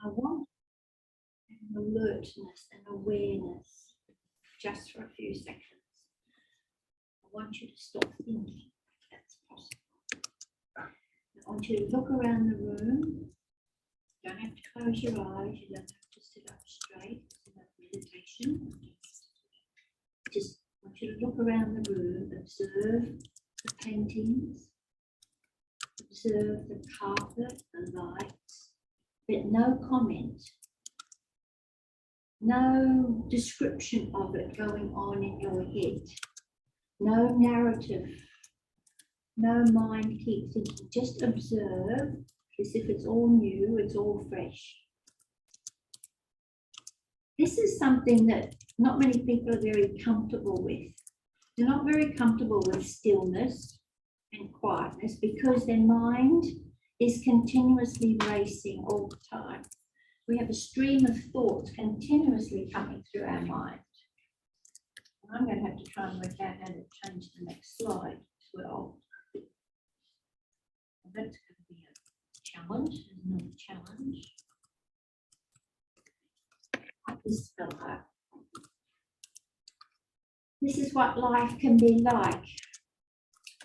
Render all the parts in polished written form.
I want an alertness and awareness just for a few seconds. I want you to stop thinking if that's possible. I want you to look around the room. You don't have to close your eyes. You don't have to sit up straight. It's about meditation. Just want you to look around the room, observe the paintings, observe the carpet, the lights, but no comment, no description of it going on in your head, no narrative, no mind keep thinking, just observe as if it's all new, it's all fresh. This is something that not many people are very comfortable with. They're not very comfortable with stillness and quietness because their mind is continuously racing all the time. We have a stream of thoughts continuously coming through our mind. I'm going to have to try and work out how to change the next slide as well. That's going to be a challenge, another challenge. This fella. This is what life can be like.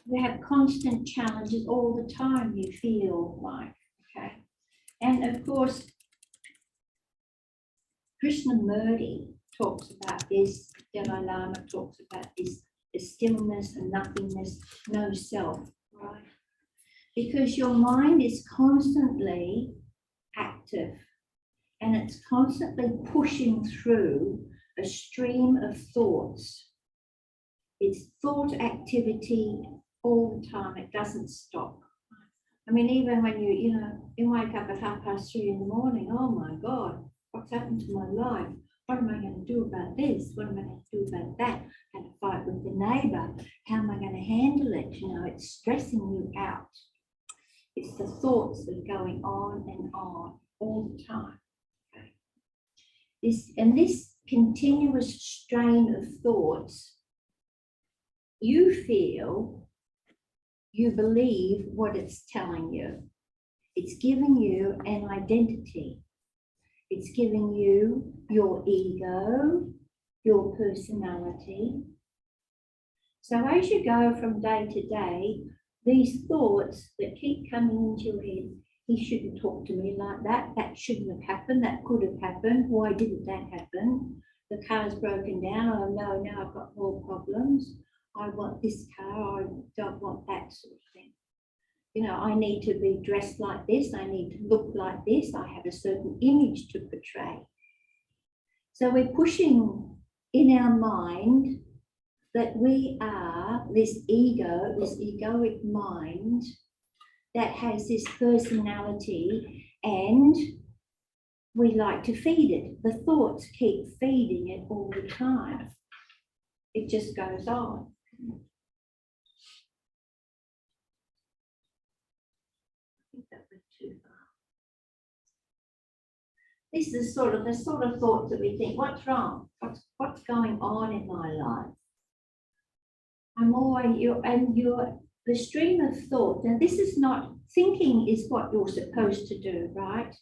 We have constant challenges all the time, you feel like, okay? And of course, Krishnamurti talks about this, Dalai Lama talks about this, the stillness and nothingness, no self, right? Because your mind is constantly active and it's constantly pushing through a stream of thoughts. It's thought activity all the time, it doesn't stop. I mean, even when you wake up at 3:30 in the morning, oh my God, what's happened to my life? What am I going to do about this? What am I going to do about that? How to fight with the neighbour? How am I going to handle it? You know, it's stressing you out. It's the thoughts that are going on and on all the time. Okay. This continuous strain of thoughts, you feel, you believe what it's telling you. It's giving you an identity. It's giving you your ego, your personality. So as you go from day to day, these thoughts that keep coming into your head, he shouldn't talk to me like that, that shouldn't have happened, that could have happened, why didn't that happen? The car's broken down, oh no, now I've got more problems. I want this car, I don't want that sort of thing. You know, I need to be dressed like this, I need to look like this, I have a certain image to portray. So we're pushing in our mind that we are this ego, this egoic mind that has this personality, and we like to feed it. The thoughts keep feeding it all the time. It just goes on. I think that went too far. This is the sort of thoughts that we think, what's wrong? What's going on in my life? I'm always, the stream of thought. Now, this is not, thinking is what you're supposed to do, right?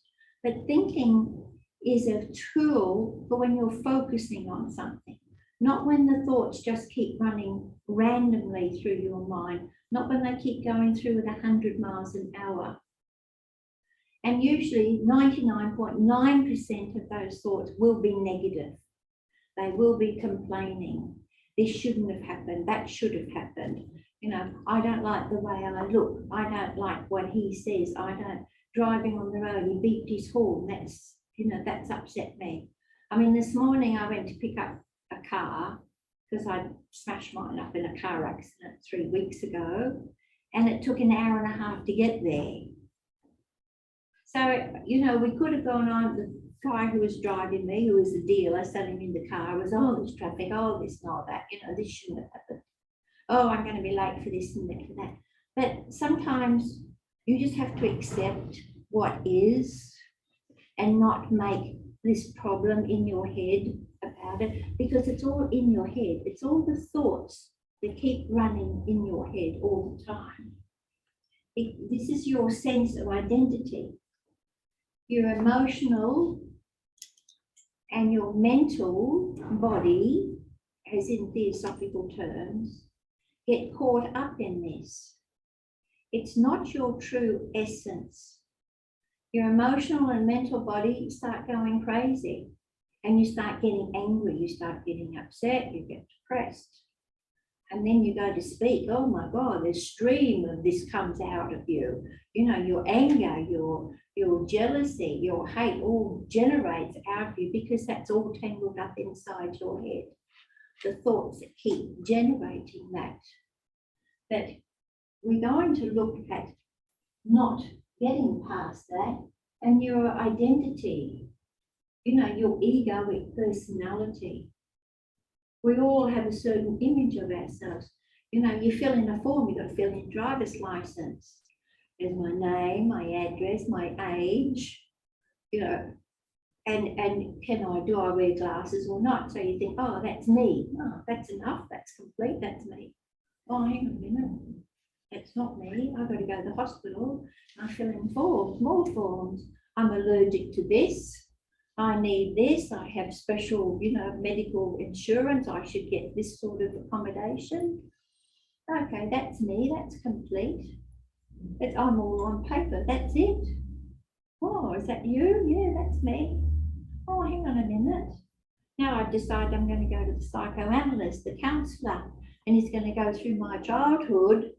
But thinking is a tool for when you're focusing on something, not when the thoughts just keep running randomly through your mind, not when they keep going through at 100 miles an hour. And usually 99.9% of those thoughts will be negative. They will be complaining. This shouldn't have happened, that should have happened. You know, I don't like the way I look. I don't like what he says. I don't, driving on the road, he beeped his horn. That's, you know, that's upset me. I mean, this morning I went to pick up a car because I smashed mine up in a car accident 3 weeks ago, and it took an hour and a half to get there. So, you know, we could have gone on, the guy who was driving me, who was the dealer selling me the car, was, oh, this traffic, oh, this and all that, you know, this shouldn't have happened. Oh, I'm going to be late for this and that for that. But sometimes you just have to accept what is and not make this problem in your head about it, because it's all in your head. It's all the thoughts that keep running in your head all the time. This is your sense of identity. your emotional and your mental body, as in theosophical terms, get caught up in this. It's not your true essence. Your emotional and mental body start going crazy, and you start getting angry, you start getting upset, you get depressed. And then you go to speak, oh my God, the stream of this comes out of you. You know, your anger, your jealousy, your hate all generates out of you because that's all tangled up inside your head. The thoughts that keep generating that. But we're going to look at not getting past that and your identity, you know, your egoic personality. We all have a certain image of ourselves. You know, you fill in a form, you've got to fill in driver's license. There's my name, my address, my age, you know, and do I wear glasses or not? So you think, oh, that's me. Oh, that's enough, that's complete, that's me. Oh, hang on a minute. That's not me. I've got to go to the hospital. I fill in forms, more forms. I'm allergic to this. I need this. I have special, you know, medical insurance. I should get this sort of accommodation. Okay, that's me. That's complete. I'm all on paper. That's it. Oh, is that you? Yeah, that's me. Oh, hang on a minute. Now I've decided I'm going to go to the psychoanalyst, the counsellor, and he's going to go through my childhood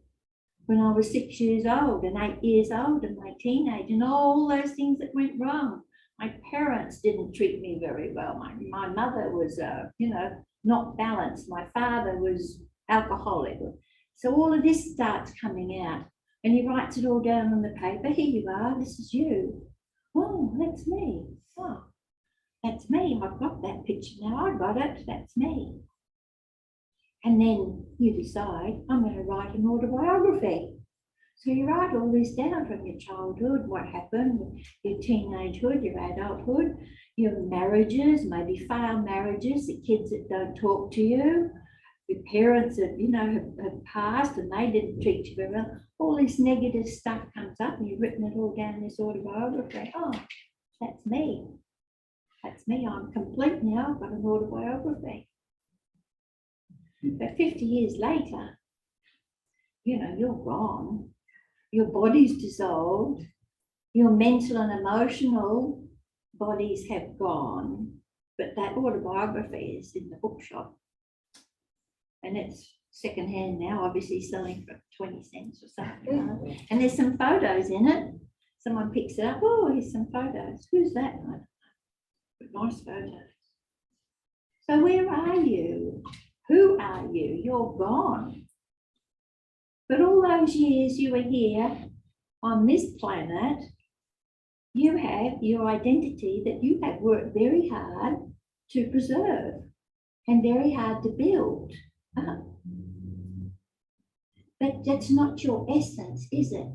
when I was 6 years old and 8 years old and my teenage and all those things that went wrong. My parents didn't treat me very well. My mother was, you know, not balanced. My father was alcoholic. So all of this starts coming out and he writes it all down on the paper. Here you are, this is you. Oh, that's me. Oh, that's me. I've got that picture now. I got it. That's me. And then you decide, I'm going to write an autobiography. So you write all this down from your childhood, what happened, your teenagehood, your adulthood, your marriages, maybe failed marriages, the kids that don't talk to you, your parents that, you know, have passed and they didn't treat you very well. All this negative stuff comes up and you've written it all down in this autobiography. Oh, that's me. That's me. I'm complete now. I've got an autobiography. But 50 years later, you know, you're gone. Your body's dissolved. Your mental and emotional bodies have gone. But that autobiography is in the bookshop. And it's secondhand now, obviously selling for 20 cents or something. And there's some photos in it. Someone picks it up. Oh, here's some photos. Who's that? Nice photos. So where are you? Who are you? You're gone. But all those years you were here on this planet, you have your identity that you have worked very hard to preserve and very hard to build up. But that's not your essence, is it?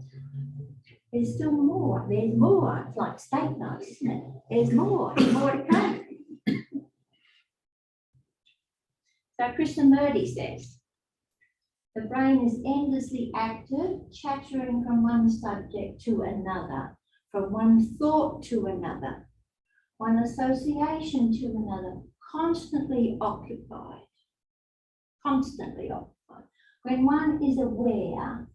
There's still more. There's more. It's like steak knives, isn't it? There's more. There's more to come. So Krishnamurti says, the brain is endlessly active, chattering from one subject to another, from one thought to another, one association to another, constantly occupied. Constantly occupied. When one is aware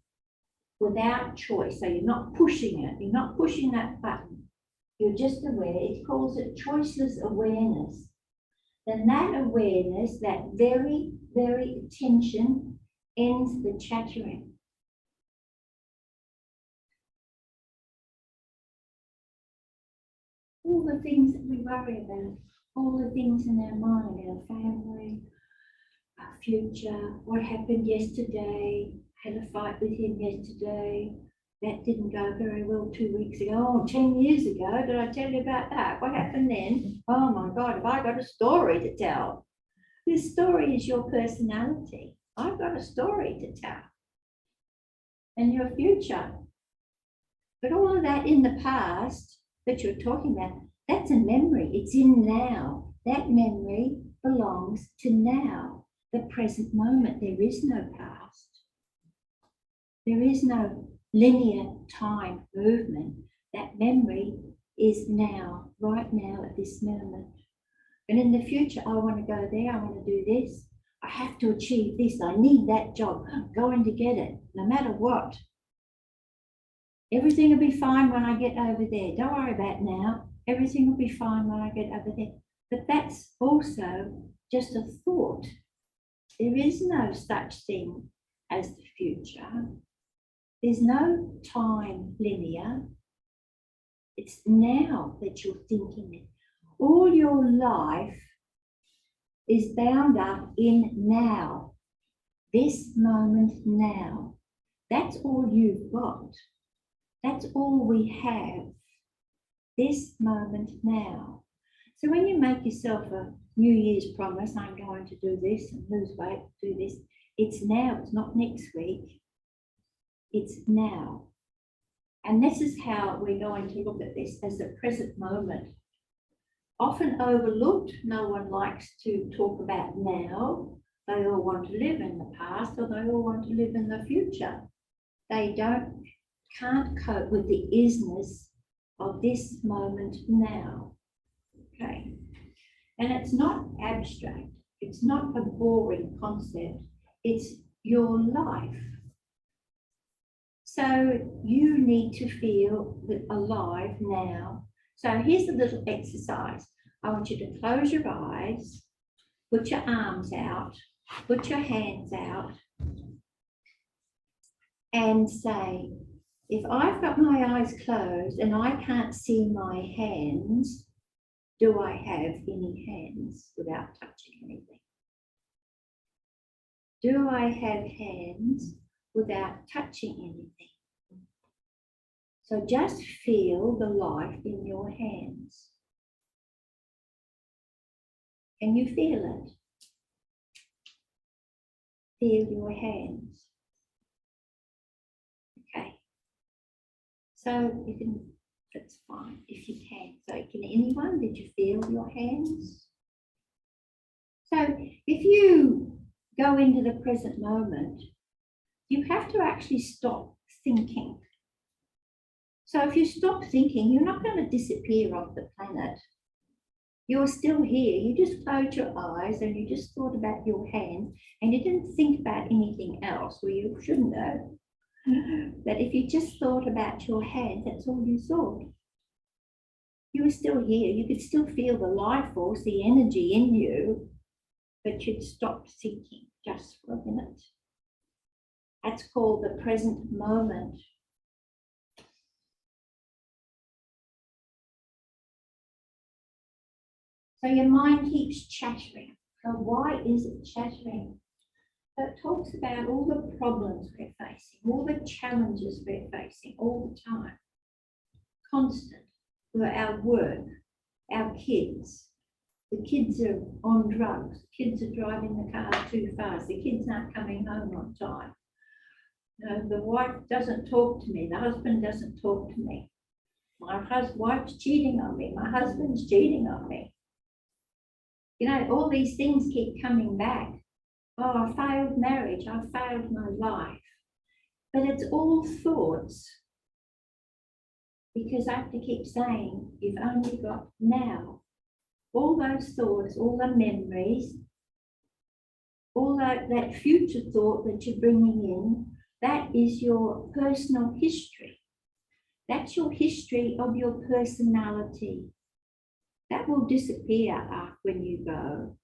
without choice, so you're not pushing it, you're not pushing that button, you're just aware, it calls it choiceless awareness. Then that awareness, that very, very attention ends the chattering. All the things that we worry about, all the things in our mind, our family, our future, what happened yesterday, had a fight with him yesterday, that didn't go very well 2 weeks ago. Oh, 10 years ago, did I tell you about that? What happened then? Oh my God, have I got a story to tell? This story is your personality. I've got a story to tell. And your future. But all of that in the past that you're talking about, that's a memory. It's in now. That memory belongs to now, the present moment. There is no past. There is no linear time movement. That memory is now, right now at this moment. And in the future, I want to go there, I want to do this, I have to achieve this, I need that job, I'm going to get it, no matter what. Everything will be fine when I get over there. Don't worry about it now. Everything will be fine when I get over there. But that's also just a thought. There is no such thing as the future. There's no time linear. It's now that you're thinking it. All your life is bound up in now. This moment now. That's all you've got. That's all we have, this moment now. So when you make yourself a New Year's promise, I'm going to do this and lose weight, do this, it's now, it's not next week, it's now. And this is how we're going to look at this as the present moment. Often overlooked, no one likes to talk about now. They all want to live in the past or they all want to live in the future. They can't cope with the isness of this moment now. Okay. And it's not abstract. It's not a boring concept. It's your life. So you need to feel alive now. So here's a little exercise. I want you to close your eyes, put your arms out, put your hands out, and say, if I've got my eyes closed and I can't see my hands, do I have any hands without touching anything? Do I have hands without touching anything? So just feel the life in your hands. Can you feel it? Feel your hands. Okay. So you can, that's fine if you can. So can anyone, did you feel your hands? So if you go into the present moment, you have to actually stop thinking. So if you stop thinking, you're not going to disappear off the planet. You're still here. You just closed your eyes and you just thought about your hands and you didn't think about anything else. Well, you shouldn't have. But if you just thought about your hands, that's all you thought. You were still here. You could still feel the life force, the energy in you, but you'd stopped thinking just for a minute. That's called the present moment. So your mind keeps chattering. So why is it chattering? So it talks about all the problems we're facing, all the challenges we're facing all the time. Constant. For our work, our kids. The kids are on drugs. The kids are driving the car too fast. The kids aren't coming home on time. The wife doesn't talk to me. The husband doesn't talk to me. My wife's cheating on me. My husband's cheating on me. You know, all these things keep coming back. Oh, I failed marriage. I failed my life. But it's all thoughts. Because I have to keep saying, you've only got now. All those thoughts, all the memories, all that future thought that you're bringing in, that is your personal history. That's your history of your personality. That will disappear when you go.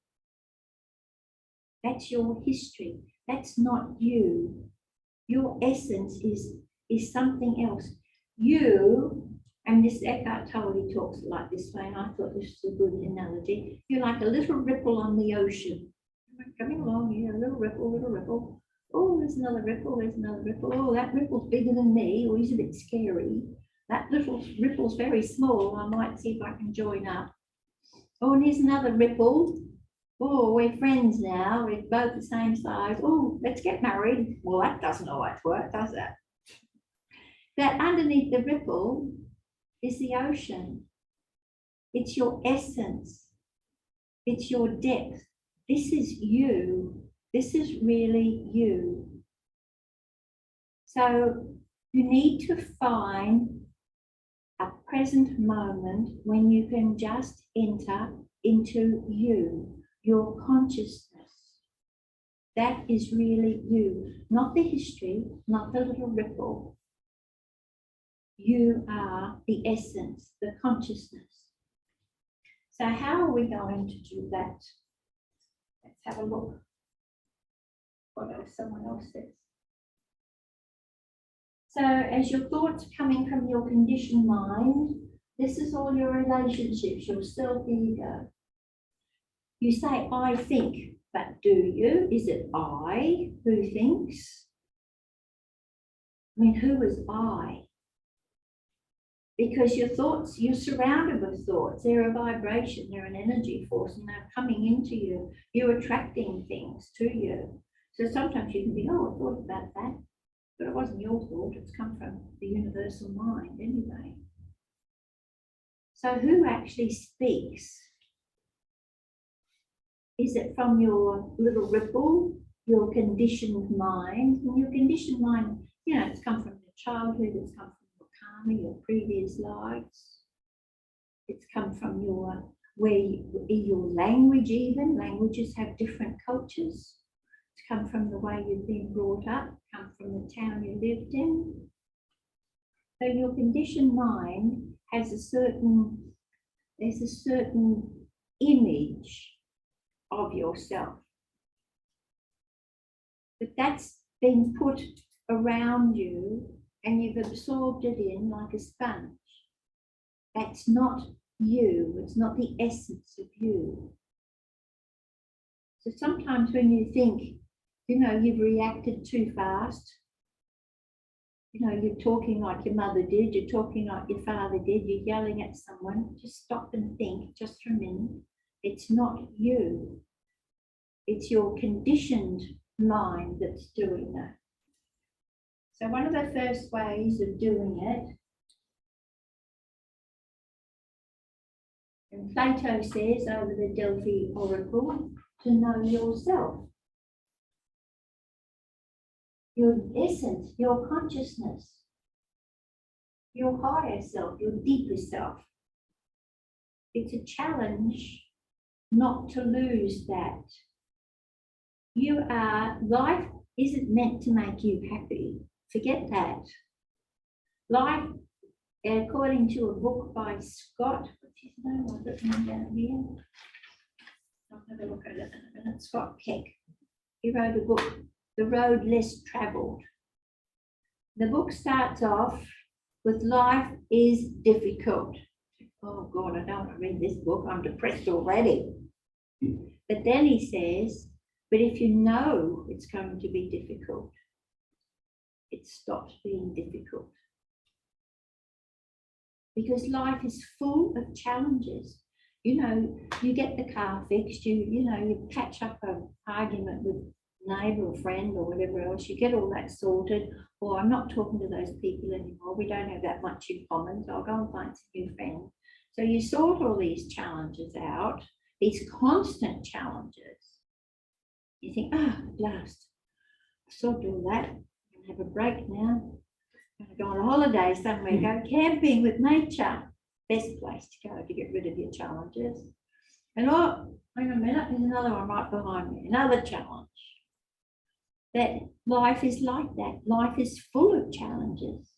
That's your history. That's not you. Your essence is something else. You, and this Eckhart Tolle talks like this way, and I thought this was a good analogy. You're like a little ripple on the ocean. Coming along here, a little ripple, little ripple. Oh, there's another ripple, there's another ripple. Oh, that ripple's bigger than me. Oh, he's a bit scary. That little ripple's very small. I might see if I can join up. Oh, and here's another ripple. Oh, we're friends now. We're both the same size. Oh, let's get married. Well, that doesn't always work, does it? That underneath the ripple is the ocean. It's your essence. It's your depth. This is you. This is really you. So you need to find a present moment when you can just enter into you, your consciousness. That is really you, not the history, not the little ripple. You are the essence, the consciousness. So how are we going to do that? Let's have a look. What else someone else says. So as your thoughts are coming from your conditioned mind, this is all your relationships, your self-ego. You say, I think, but do you? Is it I who thinks? I mean, who is I? Because your thoughts, you're surrounded with thoughts. They're a vibration, they're an energy force, and they're coming into you. You're attracting things to you. So sometimes you can be, oh, I thought about that. But it wasn't your thought, it's come from the universal mind anyway. So who actually speaks? Is it from your little ripple, your conditioned mind? And your conditioned mind, you know, it's come from your childhood, it's come from your karma, your previous lives. It's come from your language even. Languages have different cultures. It's come from the way you've been brought up, come from the town you lived in. So your conditioned mind has there's a certain image of yourself. But that's been put around you and you've absorbed it in like a sponge. That's not you, it's not the essence of you. So sometimes when you think, you know, you've reacted too fast, you know, you're talking like your mother did, you're talking like your father did, you're yelling at someone, just stop and think just for a minute. It's not you. It's your conditioned mind that's doing that. So one of the first ways of doing it, and Plato says over the Delphi Oracle, to know yourself. Your essence, your consciousness, your higher self, your deeper self. It's a challenge not to lose that. Life isn't meant to make you happy. Forget that. Life, according to a book by Scott, what's his name? I've written down here. I'll have a look at it in a minute. Scott Peck. He wrote a book, The Road Less Travelled. The book starts off with life is difficult. Oh God, I don't want to read this book. I'm depressed already. But then he says, but if you know it's going to be difficult, it stops being difficult. Because life is full of challenges. You know, you get the car fixed, you patch up an argument with a neighbour or friend or whatever else, you get all that sorted, or I'm not talking to those people anymore, we don't have that much in common, so I'll go and find some new friends. So you sort all these challenges out, these constant challenges. You think, at last, I've sorted all that, I'm going to have a break now. I'm going to go on a holiday somewhere, go camping with nature. Best place to go to get rid of your challenges. And oh, hang on a minute, there's another one right behind me, another challenge. That life is like that. Life is full of challenges.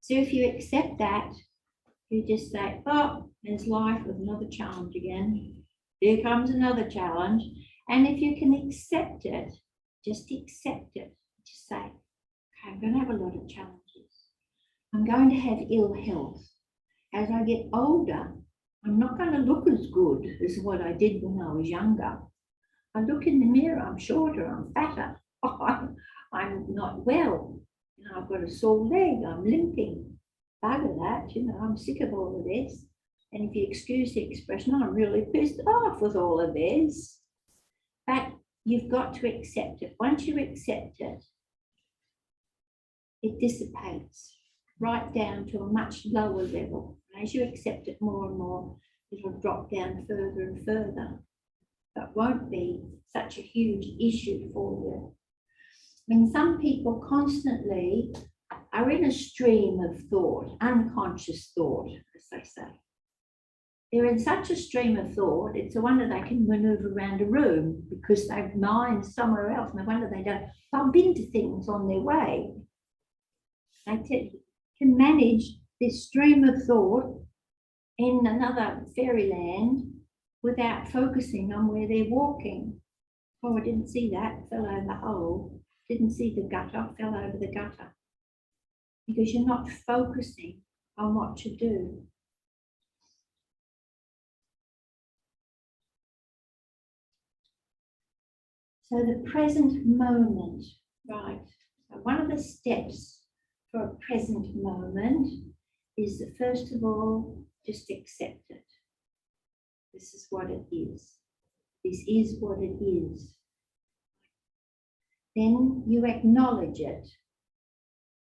So if you accept that, you just say, oh, there's life with another challenge again. Here comes another challenge. And if you can accept it, just accept it. Just say, okay, I'm going to have a lot of challenges. I'm going to have ill health. As I get older, I'm not going to look as good as what I did when I was younger. I look in the mirror, I'm shorter, I'm fatter. I'm not well. I've got a sore leg, I'm limping. Bugger that, I'm sick of all of this. And if you excuse the expression, I'm really pissed off with all of this. But you've got to accept it. Once you accept it, it dissipates right down to a much lower level. As you accept it more and more, it'll drop down further and further. That won't be such a huge issue for you. I mean, some people constantly are in a stream of thought, unconscious thought, as they say. They're in such a stream of thought, it's a wonder they can maneuver around a room because their mind's somewhere else. No wonder they don't bump into things on their way. They can manage this stream of thought in another fairyland without focusing on where they're walking. Oh, I didn't see that, fell over the hole. Didn't see the gutter, fell over the gutter. Because you're not focusing on what to do. So the present moment, right. So one of the steps for a present moment is that first of all, just accept it. This is what it is. This is what it is. Then you acknowledge it.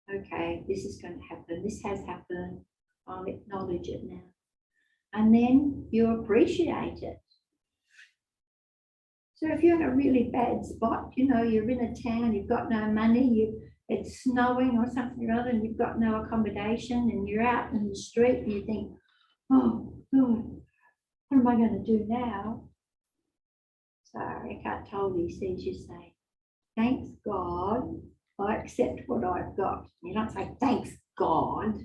Okay, this is going to happen. This has happened. I'll acknowledge it now. And then you appreciate it. So if you're in a really bad spot, you know, you're in a town, you've got no money, it's snowing or something or other, and you've got no accommodation, and you're out in the street and you think, oh, God, what am I going to do now? So Eckhart Tolle says, you say, thanks God, I accept what I've got. You don't say, thanks God.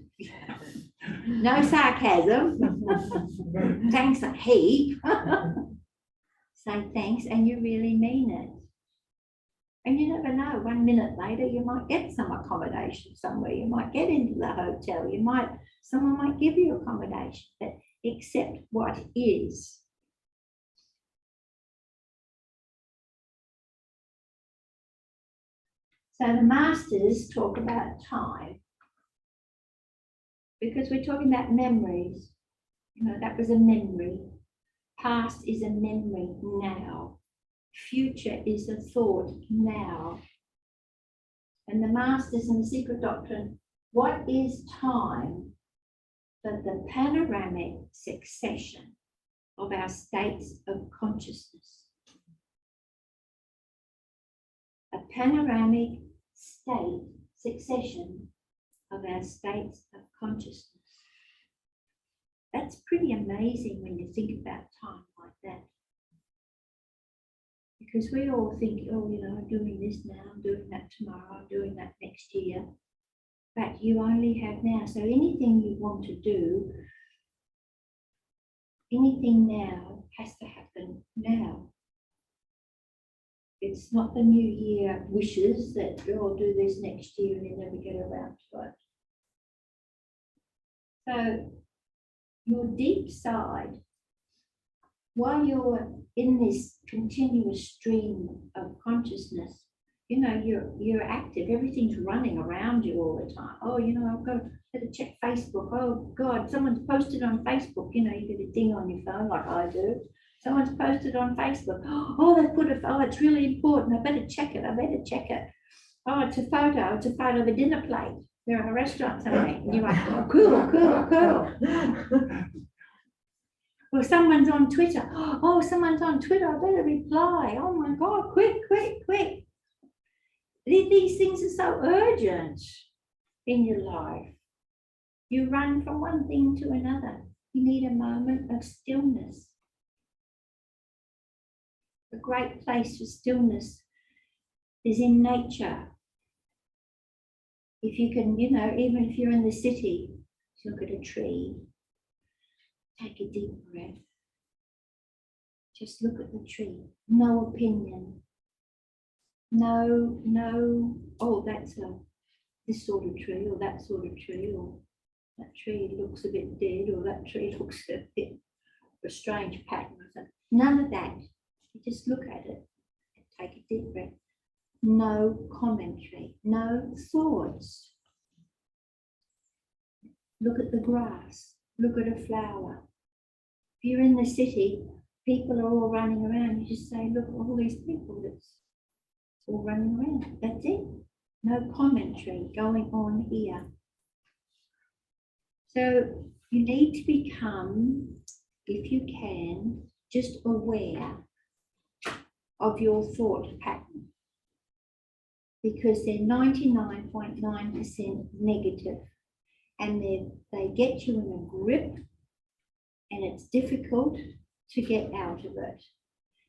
No sarcasm. Thanks a heap. Say thanks, and you really mean it. And you never know, 1 minute later, you might get some accommodation somewhere. You might get into the hotel. Someone might give you accommodation, but accept what is. So the masters talk about time because we're talking about memories. You know, that was a memory. Past is a memory now. Future is a thought now. And the masters in the secret doctrine, what is time but the panoramic succession of our states of consciousness? A panoramic state succession of our states of consciousness. That's pretty amazing when you think about time like that. Because we all think, oh, you know, I'm doing this now, I'm doing that tomorrow, I'm doing that next year. But you only have now. So anything you want to do, anything now has to happen now. It's not the new year wishes that I'll do this next year and you never get around to it. So your deep side, while you're in this continuous stream of consciousness, you know, you're active, everything's running around you all the time. Oh, you know, I've got to check Facebook. Oh God, someone's posted on Facebook, you know, you get a ding on your phone like I do. Someone's posted on Facebook. Oh, they put oh, it's really important. I better check it. Oh, it's a photo of a dinner plate. They're at a restaurant somewhere. And you're like, oh, cool. Well, someone's on Twitter. Oh, someone's on Twitter. I better reply. Oh my God, quick. These things are so urgent in your life. You run from one thing to another. You need a moment of stillness. A great place for stillness is in nature. If you can, you know, even if you're in the city, look at a tree, take a deep breath. Just look at the tree. No opinion. No, oh, that's this sort of tree or that sort of tree, or that tree looks a bit dead, or that tree looks a bit of a strange pattern or something. None of that. You just look at it and take a deep breath. No commentary, no thoughts. Look at the grass, look at a flower. If you're in the city, people are all running around. You just say, look at all these people that's all running around. That's it. No commentary going on here. So you need to become, if you can, just aware of your thought pattern. because they're 99.9% negative, and they get you in a grip, and it's difficult to get out of it.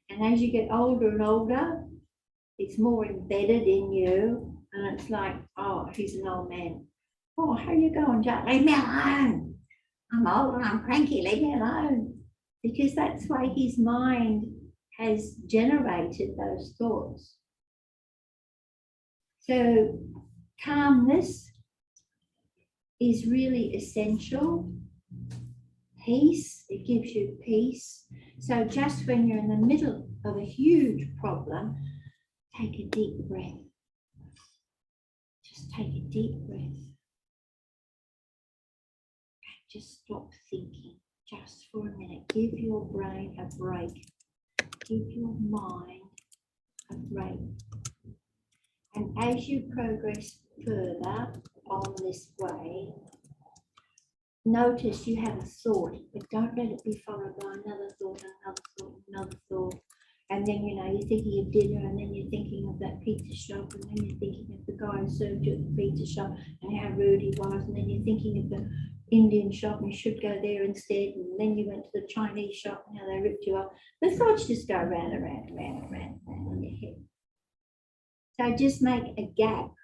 And as you get older and older, it's more embedded in you, and it's like, oh, he's an old man. Oh, how you going, Jack? Leave me alone. I'm old and I'm cranky, leave me alone. Because that's why his mind has generated those thoughts. So calmness is really essential. Peace, it gives you peace. So just when you're in the middle of a huge problem, take a deep breath. Just take a deep breath. Just stop thinking just for a minute. Give your brain a break. Give your mind a break. And as you progress further on this way, notice you have a thought, but don't let it be followed by another thought, another thought, another thought. And then, you're thinking of dinner, and then you're thinking of that pizza shop, and then you're thinking of the guy who served you at the pizza shop and how rude he was, and then you're thinking of the Indian shop and you should go there instead, and then you went to the Chinese shop and how they ripped you off. The thoughts just go round and round and round and round in your head. So just make a gap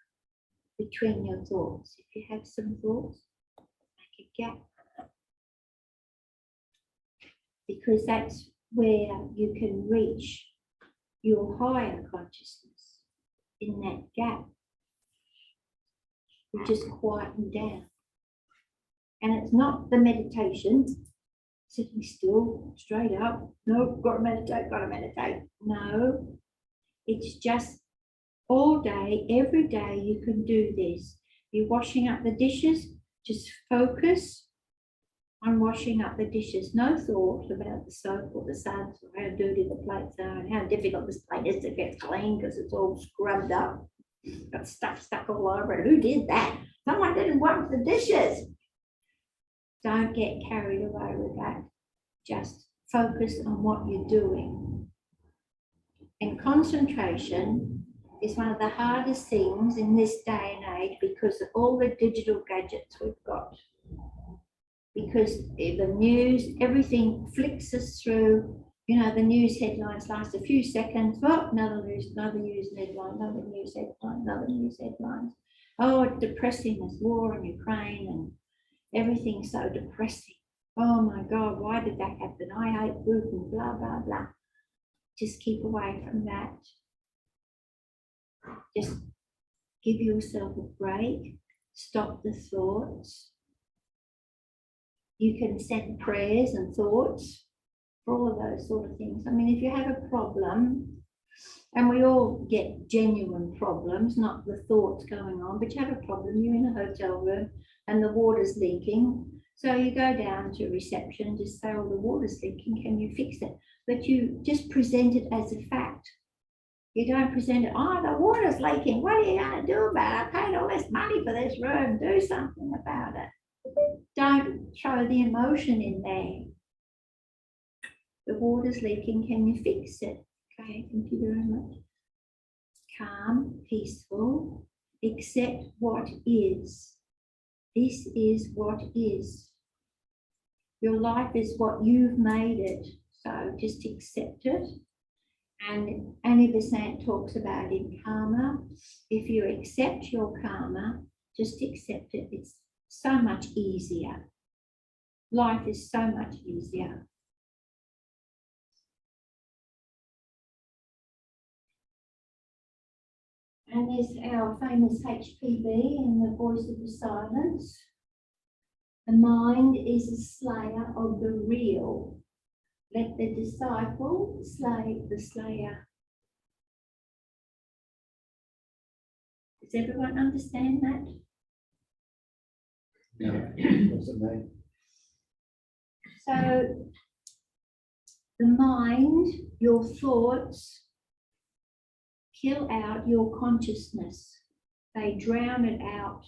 between your thoughts. If you have some thoughts, make a gap. Because that's where you can reach your higher consciousness. In that gap, you just quieten down. And it's not the meditation, sitting still, straight up. No, got to meditate, got to meditate. No, it's just all day, every day you can do this. You're washing up the dishes, just focus on washing up the dishes. No thought about the soap or the suds or how dirty the plates are and how difficult this plate is to get clean because it's all scrubbed up. Got stuff stuck all over it. Who did that? Someone didn't wash the dishes. Don't get carried away with that. Just focus on what you're doing. And concentration is one of the hardest things in this day and age because of all the digital gadgets we've got. Because the news, everything flicks us through. The news headlines last a few seconds. Oh, another news headline, another news headline, another news headline. Oh, it's depressing. There's war in Ukraine and everything's so depressing. Oh my God, why did that happen? I hate Putin, blah, blah, blah. Just keep away from that. Just give yourself a break. Stop the thoughts. You can send prayers and thoughts for all of those sort of things. I mean, if you have a problem, and we all get genuine problems, not the thoughts going on, but you have a problem, you're in a hotel room and the water's leaking. So you go down to reception, just say, oh, the water's leaking, can you fix it? But you just present it as a fact. You don't present it, oh, the water's leaking, what are you going to do about it? I paid all this money for this room, do something about it. Don't throw the emotion in there. The water's leaking, can you fix it? Okay, thank you very much. Calm, peaceful, accept what is. This is what is. Your life is what you've made it. So just accept it. And Annie Besant talks about in karma. If you accept your karma, just accept it. It's so much easier. Life is so much easier. And there's our famous HPV in the Voice of the Silence. The mind is a slayer of the real. Let the disciple slay the slayer. Does everyone understand that? Yeah. So the mind, your thoughts, kill out your consciousness. They drown it out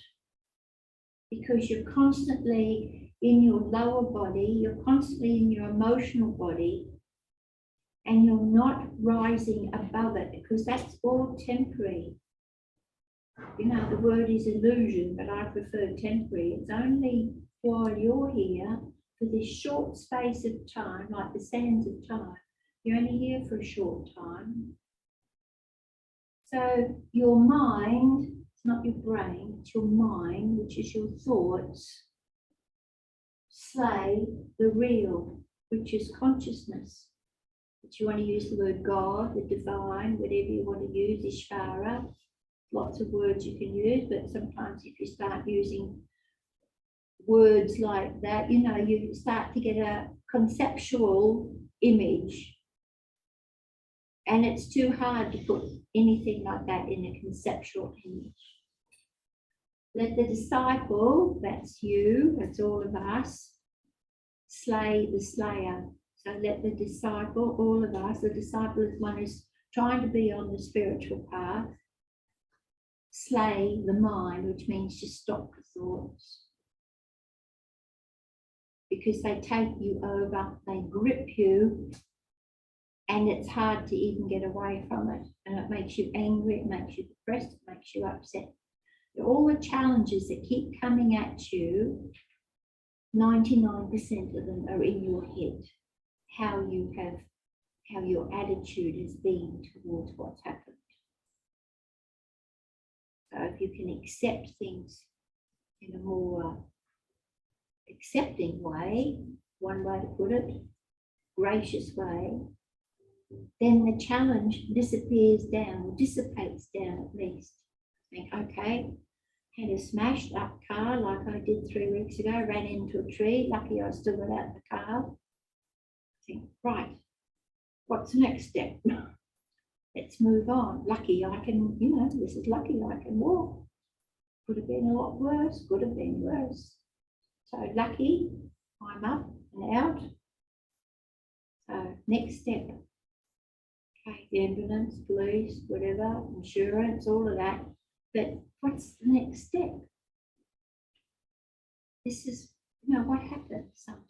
because you're constantly in your lower body, you're constantly in your emotional body, and you're not rising above it because that's all temporary. You know, the word is illusion, but I prefer temporary. It's only while you're here for this short space of time, like the sands of time. You're only here for a short time. So your mind, it's not your brain, it's your mind, which is your thoughts, slay the real, which is consciousness. If you want to use the word God, the divine, whatever you want to use, Ishvara, lots of words you can use, but sometimes if you start using words like that, you know, you start to get a conceptual image. And it's too hard to put anything like that in a conceptual image. Let the disciple, that's you, that's all of us, slay the slayer. So let the disciple, all of us, the disciple is one who's trying to be on the spiritual path, slay the mind, which means to stop the thoughts. Because they take you over, they grip you, and it's hard to even get away from it. And it makes you angry, it makes you depressed, it makes you upset. All the challenges that keep coming at you, 99% of them are in your head. How your attitude has been towards what's happened. So if you can accept things in a more accepting way, one way to put it, gracious way, then the challenge disappears down, or dissipates down at least. Think, okay, had a smashed up car like I did 3 weeks ago, ran into a tree, lucky I still got out of the car. Think, right, what's the next step? Let's move on. Lucky I can, you know, this is lucky I can walk. Could have been a lot worse, could have been worse. So lucky, I'm up and out. So next step. Okay, the ambulance, police, whatever, insurance, all of that. But what's the next step? This is, you know, what happens sometimes.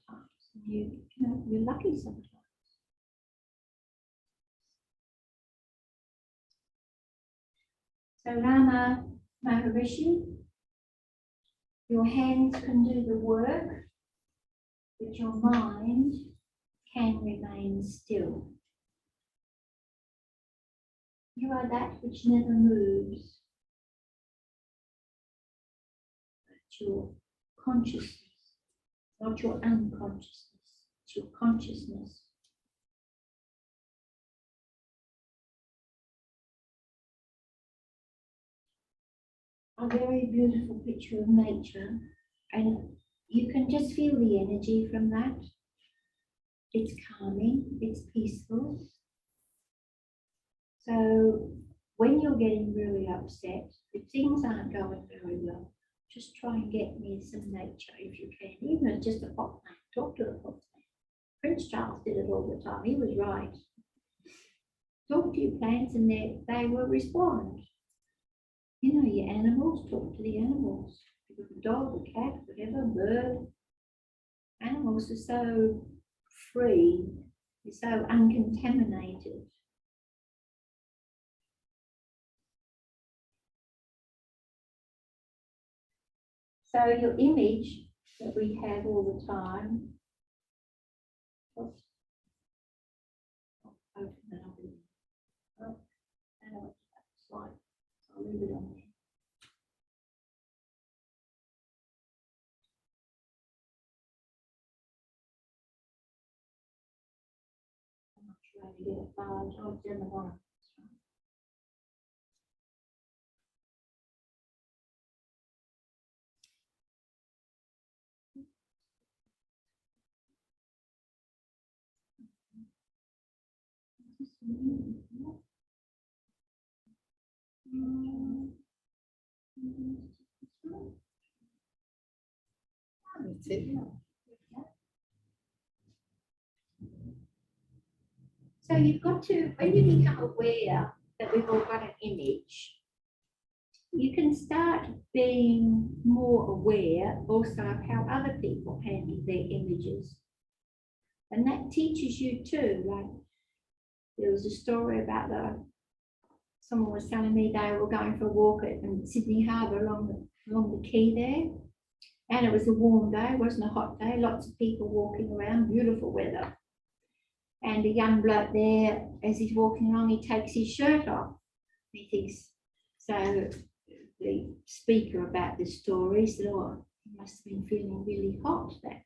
You know, you're lucky sometimes. So Rama Maharishi, your hands can do the work, but your mind can remain still. You are that which never moves. But your consciousness, not your unconsciousness, it's your consciousness. A very beautiful picture of nature, and you can just feel the energy from that. It's calming, it's peaceful. So when you're getting really upset, if things aren't going very well, just try and get near some nature if you can, even if it's just a pot plant. Talk to the pot plant. Prince Charles did it all the time, he was right. Talk to your plants and they will respond. You know, your animals, talk to the animals. If you've got a dog, a cat, whatever, bird. Animals are so free, they're so uncontaminated. So your image that we have all the time, open that up. Oh, I know what's that slide. I'll leave it on there. I'm not sure how to get it large. Oh, it's in the bottom. That's it. So you've got to, when you become aware that we've all got an image, you can start being more aware also of how other people handle their images. And that teaches you too, like there was a story about someone was telling me they were going for a walk at Sydney Harbour along the quay there. And it was a warm day, it wasn't a hot day, lots of people walking around, beautiful weather. And a young bloke there, as he's walking along, he takes his shirt off. He thinks, so the speaker about this story said, oh, he must have been feeling really hot that